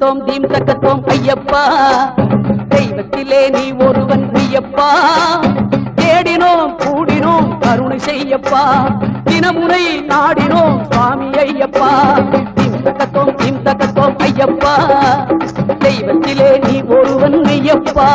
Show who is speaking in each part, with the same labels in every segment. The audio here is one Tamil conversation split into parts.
Speaker 1: தக்கத்தோம் தீம் தக்கத்தோம் ஐயப்பா தெய்வத்திலே நீ ஒருவன் ஐயப்பா தேடினோம் கூடினோம் கருணை செய்யப்பா தினமுனை நாடினோம் சுவாமி ஐயப்பா தீம் தக்கத்தோம் ஐயப்பா தெய்வத்திலே நீ ஒருவன் ஐயப்பா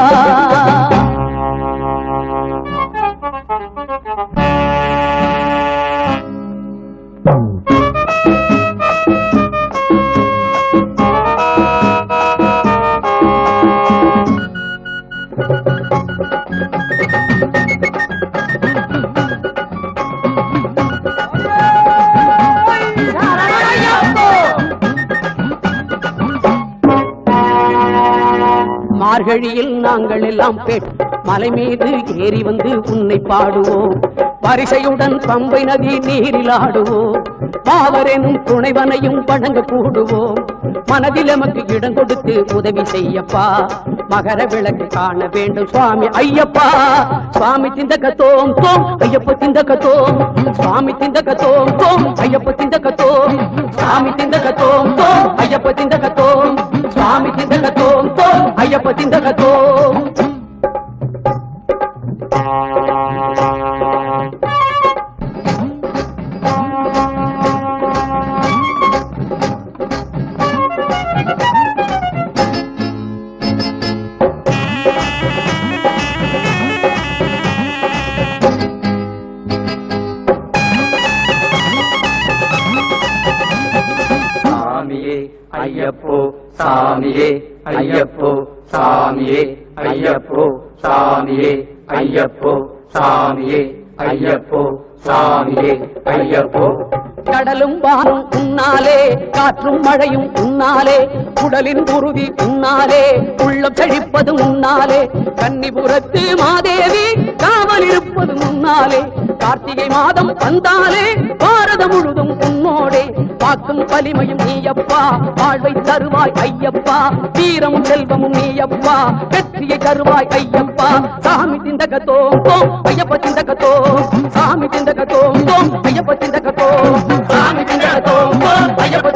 Speaker 1: மார்கழியில் நாங்கள் எல்லாம் மலை மீது ஏறி வந்து உன்னை பாடுவோம் வரிசையுடன் பம்பை நதி நீரில் ஆடுவோம் பாவரெனும் துணைவனையும் வணங்க கூடுவோம் மனதில் எமக்கு இடம் கொடுத்து உதவி செய்யப்பா மகர விளக்கு காண வேண்டும் சுவாமி ஐயப்பா சுவாமி திந்தகத்தோம் தோம் ஐயப்ப திந்தகத்தோம் சுவாமி திந்தகத்தோம் தோம் ஐயப்ப திந்தகத்தோம் சுவாமி திந்தகத்தோம் தோம் ஐயப்ப திந்தகத்தோம் சுவாமி திந்தகத்தோம் தோம் ஐயப்ப திந்தகத்தோம்
Speaker 2: ஐயப்போ சாமியே ஐயப்போ சாமியே ஐயப்போ சாமியே ஐயப்போ சாமியே ஐயப்போ சாமியே ஐயப்போ
Speaker 1: கடலும் வானும் உன்னாலே காற்றும் மழையும் உன்னாலே உடலின் உறுதி உன்னாலே உள்ளம் செழிப்பது உன்னாலே கன்னிபுரத்து மாதேவி காவல் இருப்பது முன்னாலே கார்த்திகை மாதம் வந்தாலே பாரதம் முழுதும் உன்னோடே பாக்கும் வலிமையும் நீயப்பா வாழ்வை தருவாய் ஐயப்பா வீரமும் செல்வமும் நீயப்பா வெற்றியை தருவாய் ஐயப்பா சாமி திந்தகத்தோம் தோம் ஐயப்ப திந்தகத்தோம் சாமி திந்தகத்தோம் தோம் ஐயப்ப திந்தகத்தோம் சாமி திந்தகத்தோம் தோம் ஐயப்ப